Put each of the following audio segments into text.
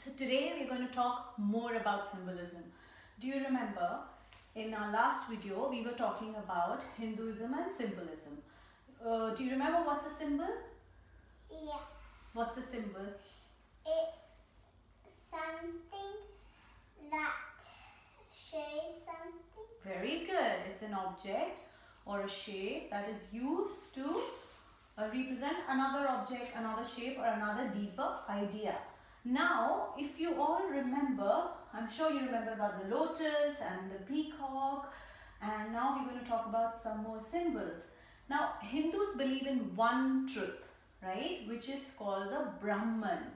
So today we're going to talk more about symbolism. Do you remember in our last video we were talking about Hinduism and symbolism. Do you remember what's a symbol? Yeah. What's a symbol? It's something that shows something. Very good. It's an object or a shape that is used to represent another object, another shape or another deeper idea. Now, if you all remember, I'm sure you remember about the lotus and the peacock, and now we're going to talk about some more symbols. Now, Hindus believe in one truth, right, which is called the Brahman.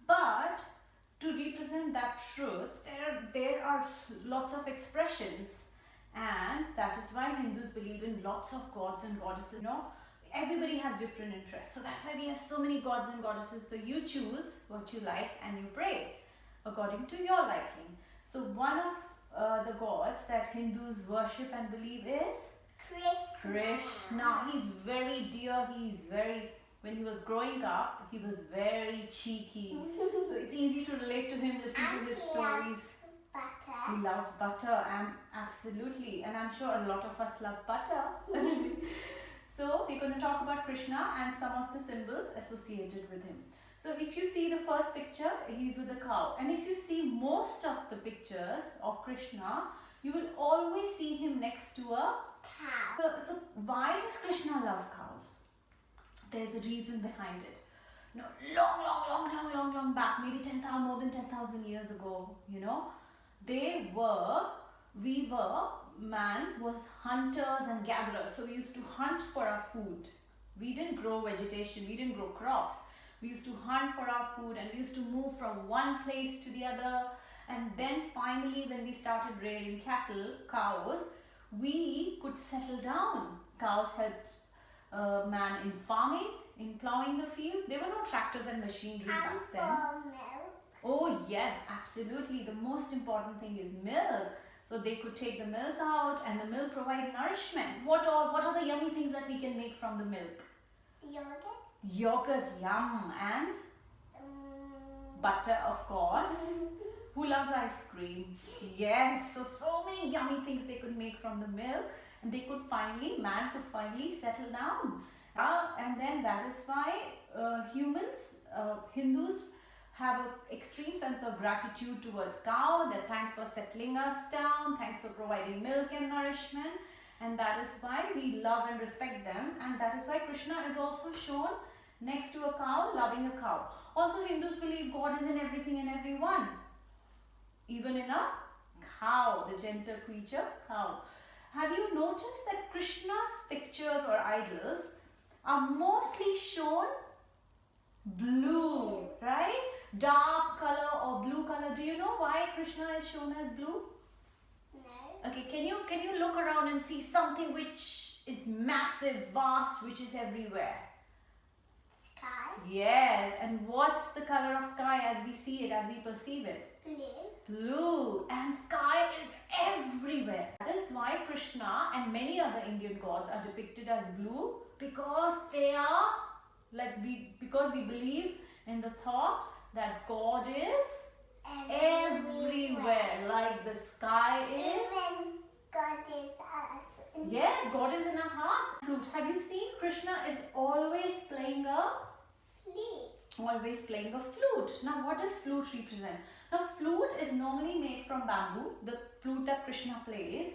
But to represent that truth, there are lots of expressions, and that is why Hindus believe in lots of gods and goddesses. Everybody has different interests, so that's why we have so many gods and goddesses. So you choose what you like and you pray according to your liking. So one of the gods that Hindus worship and believe is Krishna. He's very dear. When he was growing up, he was very cheeky. So it's easy to relate to him, listen to his stories. He loves butter, and absolutely, and I'm sure a lot of us love butter. So we're going to talk about Krishna and some of the symbols associated with him. So if you see the first picture, he's with a cow. And if you see most of the pictures of Krishna, you will always see him next to a cow. So why does Krishna love cows? There's a reason behind it. Long back, maybe more than 10,000 years ago, man was hunters and gatherers. So we used to hunt for our food. We didn't grow vegetation, we didn't grow crops. We used to hunt for our food, and we used to move from one place to the other. And then finally, when we started rearing cows, we could settle down. Cows helped man in farming, in plowing the fields. There were no tractors and machinery back then. Milk. Oh yes, absolutely. The most important thing is milk. So they could take the milk out, and the milk provide nourishment. What are the yummy things that we can make from the milk? Yogurt. Yogurt, yum. And butter, of course. Who loves ice cream? Yes, so many yummy things they could make from the milk, and man could finally settle down. And then that is why Hindus have an extreme sense of gratitude towards cow, that thanks for settling us down, thanks for providing milk and nourishment, and that is why we love and respect them, and that is why Krishna is also shown next to a cow, loving a cow. Also, Hindus believe God is in everything and everyone, even in a cow, the gentle creature, cow. Have you noticed that Krishna's pictures or idols are mostly shown blue, right? Dark color or blue color. Do you know why Krishna is shown as blue? No. Okay, can you look around and see something which is massive, vast, which is everywhere? Sky. Yes, and what's the color of sky as we see it, as we perceive it? Blue. Blue, and sky is everywhere. That is why Krishna and many other Indian gods are depicted as blue, because because we believe in the thought that God is everywhere, like the sky is. Even God is us. Yes, God is in our hearts. Flute. Have you seen Krishna is always playing a flute? Now, what does flute represent? Now, flute is normally made from bamboo. The flute that Krishna plays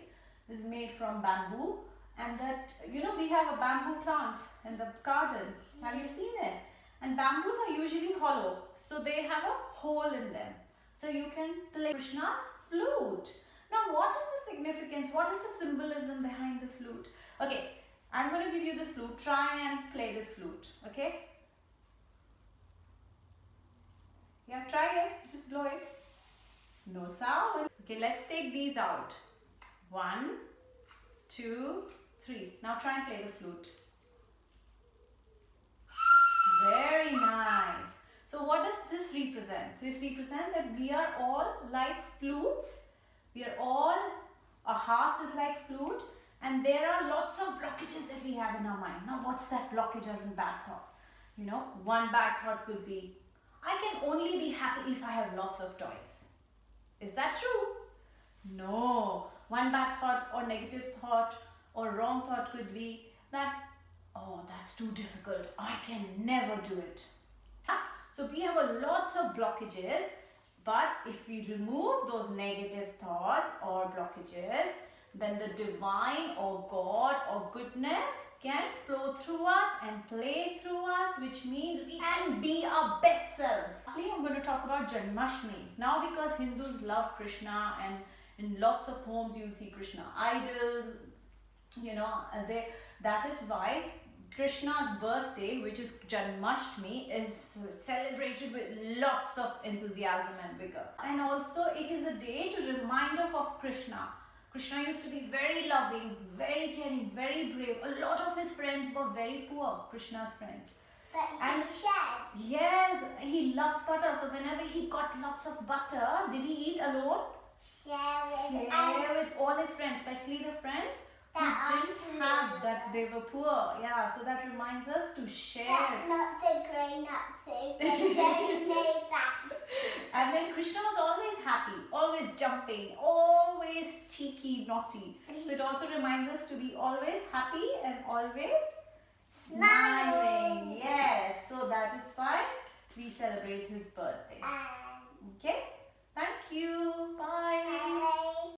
is made from bamboo, and that we have a bamboo plant in the garden. Have you seen it? And bamboos are usually hollow, so they have a hole in them. So you can play Krishna's flute. Now, what is the significance? What is the symbolism behind the flute? Okay, I'm going to give you this flute. Try and play this flute. Okay? Yeah, try it. Just blow it. No sound. Okay, let's take these out. 1, 2, 3. Now try and play the flute. Very nice. So what does this represent? This represents that we are all like flutes. Our hearts is like flute, and there are lots of blockages that we have in our mind. Now what's that blockage or bad thought? One bad thought could be, I can only be happy if I have lots of toys. Is that true? No. One bad thought or negative thought or wrong thought could be that, oh, that's too difficult. I can never do it. So we have a lots of blockages, but if we remove those negative thoughts or blockages, then the divine or God or goodness can flow through us and play through us, which means we can be our best selves. Lastly, I'm going to talk about Janmashtami. Now, because Hindus love Krishna and in lots of homes you'll see Krishna idols, that is why Krishna's birthday, which is Janmashtami, is celebrated with lots of enthusiasm and vigor. And also it is a day to remind us of Krishna. Krishna used to be very loving, very caring, very brave. A lot of his friends were very poor, Krishna's friends. But he shared. Yes, he loved butter. So whenever he got lots of butter, did he eat alone? Share with all his friends, especially the friends who didn't have that, they were poor. Yeah, so that reminds us to share. Not the grown-up soup. The grown made that. And then Krishna was always happy, always jumping, always cheeky, naughty. So it also reminds us to be always happy and always smiling. Yes, so that is why we celebrate his birthday.